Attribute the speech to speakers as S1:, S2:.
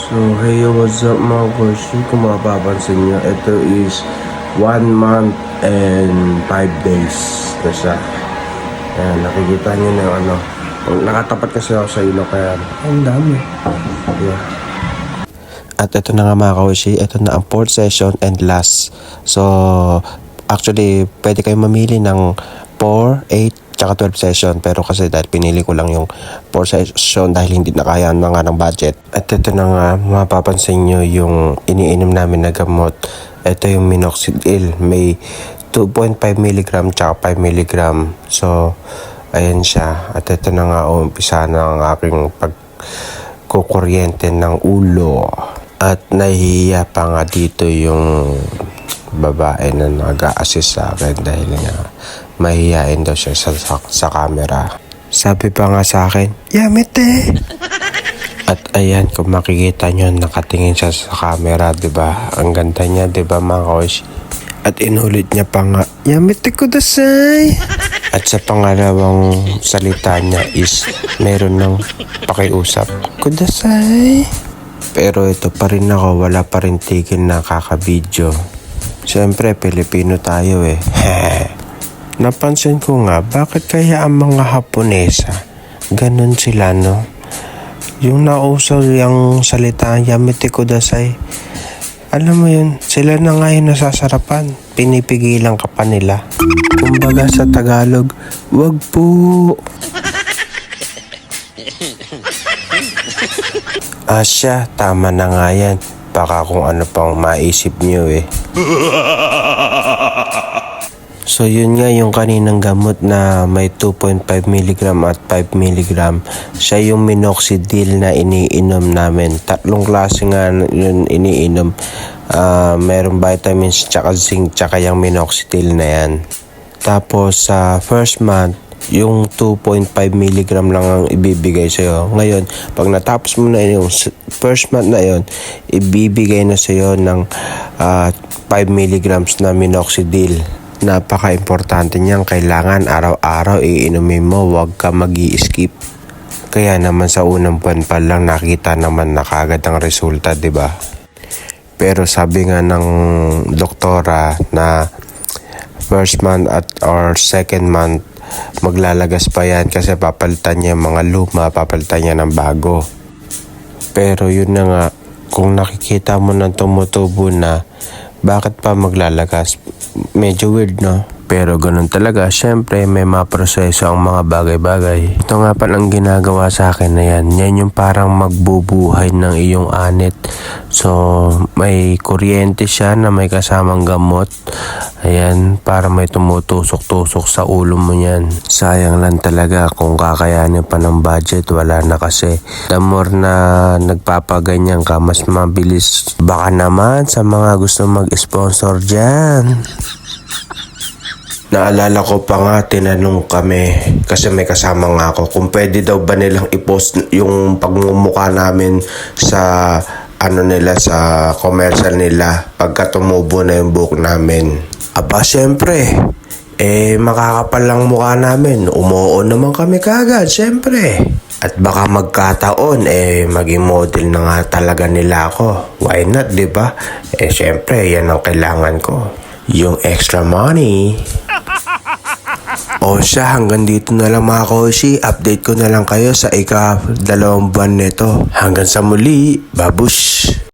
S1: So hey, what's up mga Koshi? Kung mapapansin nyo, ito is 1 month and 5 days na siya. Ayan, nakikita nyo na yung ano. Nakatapat kasi ako sa ilok kaya ang dami. Yeah.
S2: At ito na nga mga Koshi, ito na ang 4th session and last. So actually pwede kayo mamili ng 4, 8, tsaka 12 session, pero kasi dahil pinili ko lang yung 4 session dahil hindi na kaya na nga ng budget. At ito na nga, mapapansin nyo yung iniinom namin na gamot. Ito yung minoxidil, may 2.5 mg tsaka 5 mg. So ayan siya. At ito na nga, umpisa na ang aking pagkukuryente ng ulo. At nahihiya pa nga dito yung babae na nag-a-assist sa akin dahil nga mahihiyain daw siya sa camera. Sabi pa nga sa akin, "Yamete!" At ayan, kung makikita nyo, nakatingin siya sa camera, diba? Ang ganda niya, diba mga Koshi? At inulit niya pa nga, "Yamete kudasai!" At sa pangalawang salita niya is meron ng pakiusap, "Kudasai!" Pero ito pa rin ako, wala pa rin tigil na kakabidyo. Siyempre, Pilipino tayo eh. Napansin ko nga, bakit kaya ang mga Haponesa, ganun sila no? Yung nauso yung salita, "Yamete kudasai." Alam mo yun, sila na nga yung nasasarapan. Pinipigilan ka pa nila. Kumbaga sa Tagalog, "Wag po." Asya, tama na nga yan. Baka kung ano pang maisip nyo eh. So yun nga yung kaninang gamot na may 2.5 mg at 5 mg. Siya yung minoxidil na iniinom namin. 3 klase nga yun iniinom. Merong vitamins tsaka zinc tsaka yung minoxidil na yan. Tapos sa first month, yung 2.5 mg lang ang ibibigay sa'yo. Ngayon, pag natapos mo na yung first month na yon, ibibigay na sa'yo ng 5 mg na minoxidil. Napaka-importante niyan. Kailangan araw-araw iinumin mo. Huwag ka mag-i-skip. Kaya naman sa unang buwan pa lang nakita naman na kagad ang resulta, diba? Pero sabi nga ng doktora na first month or second month, maglalagas pa yan kasi papalitan niya mga luma, papalitan niya ng bago. Pero yun na nga, kung nakikita mo na tumutubo na, bakit pa maglalagas? Medyo weird, no? Pero ganun talaga, syempre may mga proseso ang mga bagay-bagay. Ito nga pa ang ginagawa sa akin na yan. Yan yung parang magbubuhay ng iyong anit. So may kuryente siya na may kasamang gamot. Ayan, para may tumutusok-tusok sa ulo mo yan. Sayang lang talaga kung kakayanin pa ng budget, wala na kasi. The more na nagpapaganyan ka, mas mabilis. Baka naman sa mga gusto mag-sponsor dyan. Naalala ko pa nga, tinanong kami kasi may kasama nga ako kung pwede daw ba nilang i-post yung pagmumukha namin sa ano nila, sa commercial nila pagka tumubo na yung buhok namin. Aba syempre, makakapal lang mukha namin, umuo naman kami kagad syempre. At baka magkataon maging model na nga talaga nila ako. Why not, diba? Syempre yan ang kailangan ko, yung extra money. O siya, hanggang dito na lang mga Koshi. Update ko na lang kayo sa ika-2 buwan nito. Hanggang sa muli, babush!